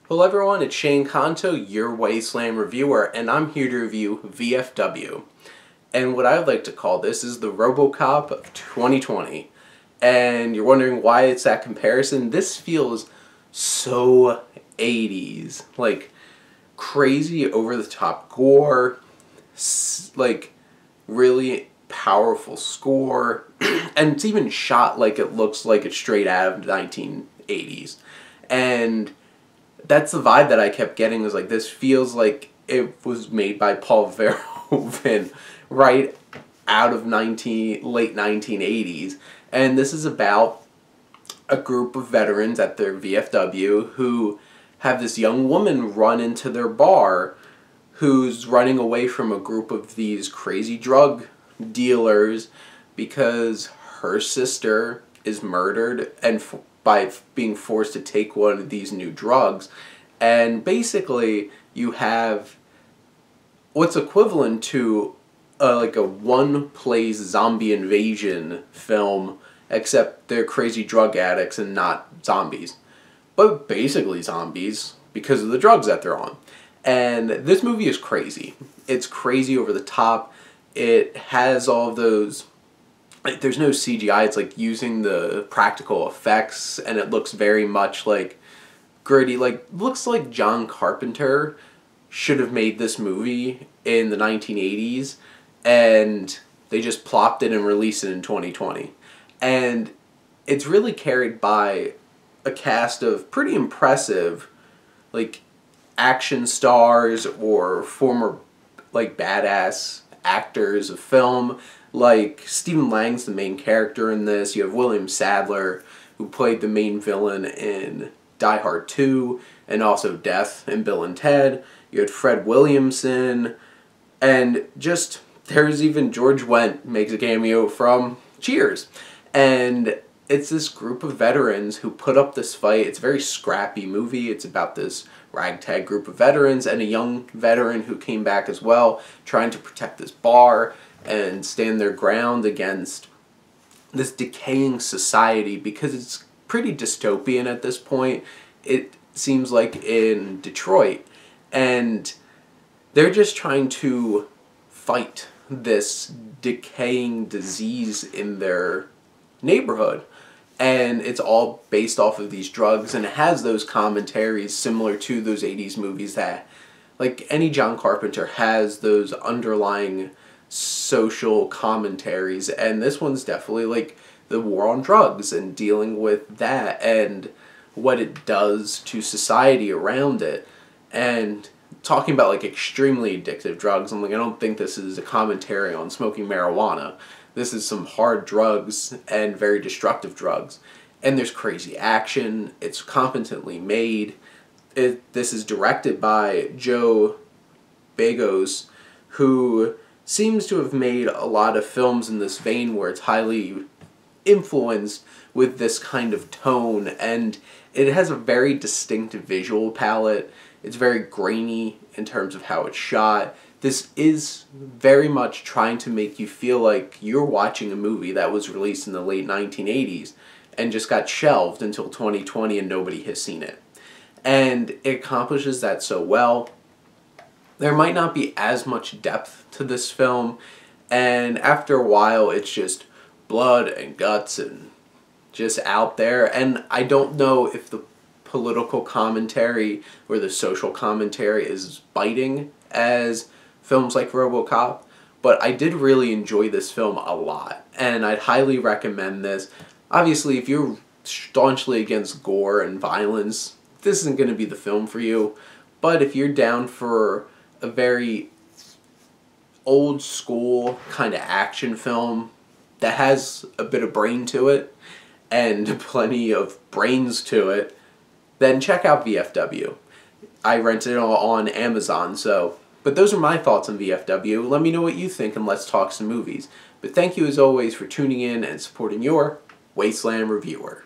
Hello everyone, it's Shane Kanto, your Wasteland reviewer, and I'm here to review VFW. And what I would like to call this is the RoboCop of 2020. And you're wondering why it's that comparison? This feels so 80s. Like, crazy over-the-top gore, like, really powerful score, and it's even shot like it looks like it's straight out of the 1980s. And that's the vibe that I kept getting, was like, this feels like it was made by Paul Verhoeven right out of late 1980s. And this is about a group of veterans at their VFW who have this young woman run into their bar who's running away from a group of these crazy drug dealers because her sister is murdered and by being forced to take one of these new drugs. And basically you have what's equivalent to like a one-place zombie invasion film, except they're crazy drug addicts and not zombies. But basically zombies because of the drugs that they're on. And this movie is crazy. It's crazy over the top. It has all of those, like, there's no CGI, it's like using the practical effects, and it looks very much like gritty, like, looks like John Carpenter should have made this movie in the 1980s, and they just plopped it and released it in 2020. And it's really carried by a cast of pretty impressive, like, action stars or former, like, badass actors of film. Like, Stephen Lang's the main character in this. You have William Sadler, who played the main villain in Die Hard 2, and also Death in Bill and Ted. You had Fred Williamson, and just, there's even George Wendt makes a cameo from Cheers. And it's this group of veterans who put up this fight. It's a very scrappy movie. It's about this ragtag group of veterans and a young veteran who came back as well, trying to protect this bar and stand their ground against this decaying society, because it's pretty dystopian at this point. It seems like in Detroit, and they're just trying to fight this decaying disease in their neighborhood. And it's all based off of these drugs, and it has those commentaries similar to those 80s movies that, like any John Carpenter, has those underlying social commentaries. And this one's definitely like the war on drugs and dealing with that and what it does to society around it. And talking about, like, extremely addictive drugs, I'm like, I don't think this is a commentary on smoking marijuana. This is some hard drugs and very destructive drugs. And there's crazy action. It's competently made. This is directed by Joe Begos, who seems to have made a lot of films in this vein where it's highly influenced with this kind of tone. And it has a very distinct visual palette. It's very grainy in terms of how it's shot. This is very much trying to make you feel like you're watching a movie that was released in the late 1980s and just got shelved until 2020 and nobody has seen it. And it accomplishes that so well. There might not be as much depth to this film, and after a while it's just blood and guts and just out there. And I don't know if the political commentary or the social commentary is biting as films like RoboCop, but I did really enjoy this film a lot, and I'd highly recommend this. Obviously, if you're staunchly against gore and violence, this isn't going to be the film for you, but if you're down for a very old school kind of action film that has a bit of brain to it and plenty of brains to it, then check out VFW. I rented it on Amazon, but those are my thoughts on VFW. Let me know what you think, and let's talk some movies. But thank you as always for tuning in and supporting your Wasteland reviewer.